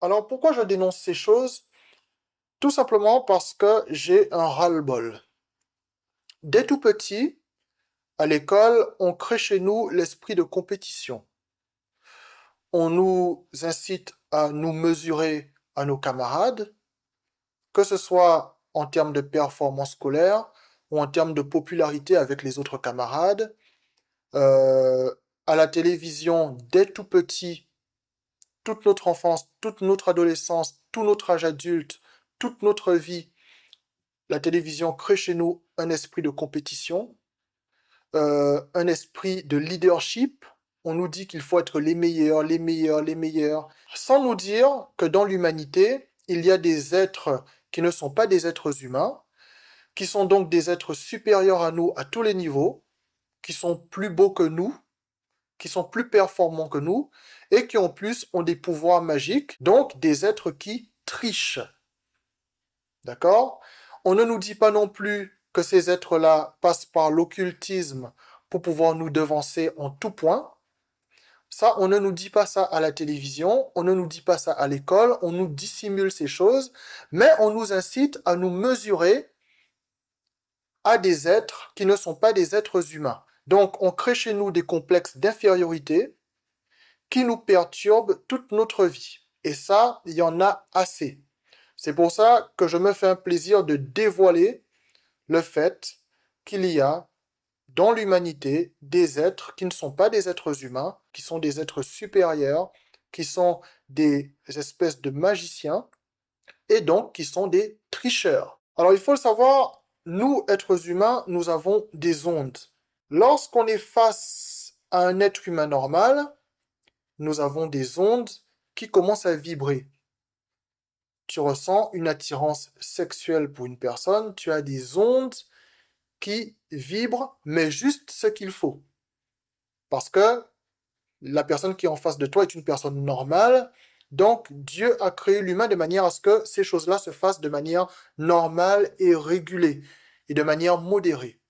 Alors pourquoi je dénonce ces choses? Tout simplement parce que j'ai un ras-le-bol. Dès tout petit, à l'école, on crée chez nous l'esprit de compétition. On nous incite à nous mesurer à nos camarades, que ce soit en termes de performance scolaire ou en termes de popularité avec les autres camarades. Euh, à la télévision, dès tout petit, toute notre enfance, toute notre adolescence, tout notre âge adulte, toute notre vie, la télévision crée chez nous un esprit de compétition, un esprit de leadership. On nous dit qu'il faut être les meilleurs, les meilleurs, les meilleurs, sans nous dire que dans l'humanité, il y a des êtres qui ne sont pas des êtres humains, qui sont donc des êtres supérieurs à nous à tous les niveaux, qui sont plus beaux que nous, qui sont plus performants que nous, et qui en plus ont des pouvoirs magiques, donc des êtres qui trichent. D'accord? On ne nous dit pas non plus que ces êtres-là passent par l'occultisme pour pouvoir nous devancer en tout point. Ça, on ne nous dit pas ça à la télévision, on ne nous dit pas ça à l'école, on nous dissimule ces choses, mais on nous incite à nous mesurer à des êtres qui ne sont pas des êtres humains. Donc, on crée chez nous des complexes d'infériorité qui nous perturbent toute notre vie. Et ça, il y en a assez. C'est pour ça que je me fais un plaisir de dévoiler le fait qu'il y a dans l'humanité des êtres qui ne sont pas des êtres humains, qui sont des êtres supérieurs, qui sont des espèces de magiciens, et donc qui sont des tricheurs. Alors il faut le savoir, nous, êtres humains, nous avons des ondes. Lorsqu'on est face à un être humain normal, nous avons des ondes qui commencent à vibrer. Tu ressens une attirance sexuelle pour une personne, tu as des ondes qui vibrent, mais juste ce qu'il faut. Parce que la personne qui est en face de toi est une personne normale, donc Dieu a créé l'humain de manière à ce que ces choses-là se fassent de manière normale et régulée, et de manière modérée.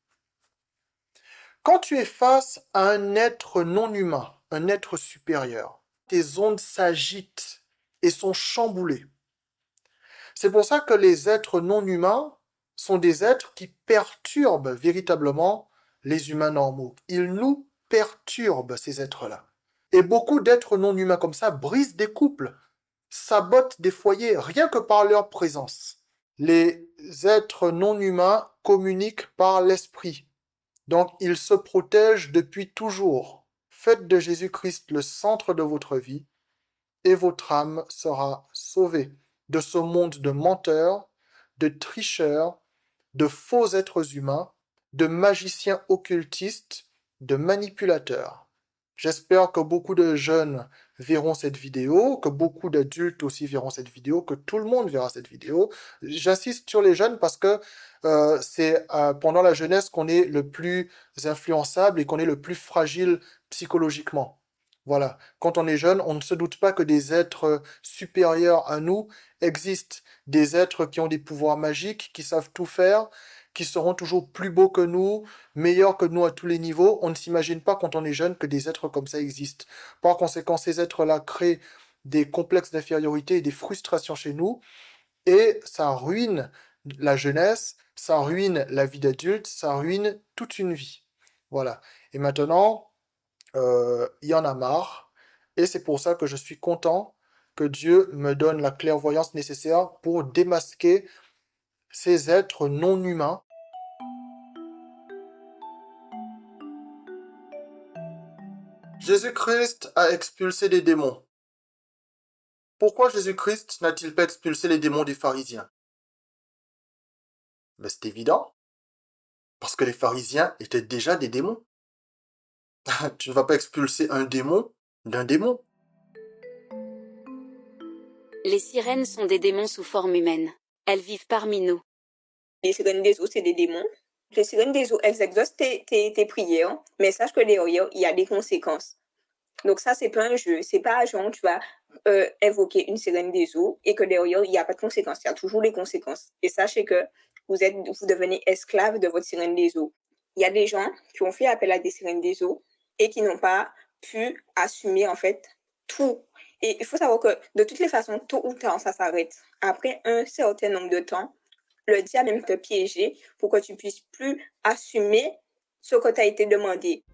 Quand tu es face à un être non humain, un être supérieur, tes ondes s'agitent et sont chamboulées. C'est pour ça que les êtres non humains sont des êtres qui perturbent véritablement les humains normaux. Ils nous perturbent, ces êtres-là. Et beaucoup d'êtres non humains comme ça brisent des couples, sabotent des foyers, rien que par leur présence. Les êtres non humains communiquent par l'esprit. Donc ils se protègent depuis toujours. Faites de Jésus-Christ le centre de votre vie et votre âme sera sauvée de ce monde de menteurs, de tricheurs, de faux êtres humains, de magiciens occultistes, de manipulateurs. J'espère que beaucoup de jeunes verront cette vidéo, que beaucoup d'adultes aussi verront cette vidéo, que tout le monde verra cette vidéo. J'insiste sur les jeunes parce que c'est pendant la jeunesse qu'on est le plus influençable et qu'on est le plus fragile psychologiquement. Voilà. Quand on est jeune, on ne se doute pas que des êtres supérieurs à nous existent. Des êtres qui ont des pouvoirs magiques, qui savent tout faire, qui seront toujours plus beaux que nous, meilleurs que nous à tous les niveaux. On ne s'imagine pas quand on est jeune que des êtres comme ça existent. Par conséquent, ces êtres-là créent des complexes d'infériorité et des frustrations chez nous, et ça ruine la jeunesse, ça ruine la vie d'adulte, ça ruine toute une vie. Voilà. Et maintenant, il y en a marre, et c'est pour ça que je suis content que Dieu me donne la clairvoyance nécessaire pour démasquer ces êtres non humains. Jésus-Christ a expulsé des démons. Pourquoi Jésus-Christ n'a-t-il pas expulsé les démons des pharisiens? Ben, c'est évident, parce que les pharisiens étaient déjà des démons. Tu ne vas pas expulser un démon d'un démon. Les sirènes sont des démons sous forme humaine. Elles vivent parmi nous. Les sirènes des eaux, c'est des démons. Les sirènes des eaux, elles exaucent tes prières, mais sache que derrière, il y a des conséquences. Donc ça, c'est pas un jeu. C'est pas genre, tu vas invoquer une sirène des eaux et que derrière, il n'y a pas de conséquences. Il y a toujours des conséquences. Et sachez que vous devenez esclave de votre sirène des eaux. Il y a des gens qui ont fait appel à des sirènes des eaux et qui n'ont pas pu assumer, en fait, tout. Et il faut savoir que de toutes les façons, tôt ou tard, ça s'arrête. Après un certain nombre de temps, le diable même te piéger pour que tu puisses plus assumer ce que tu as été demandé.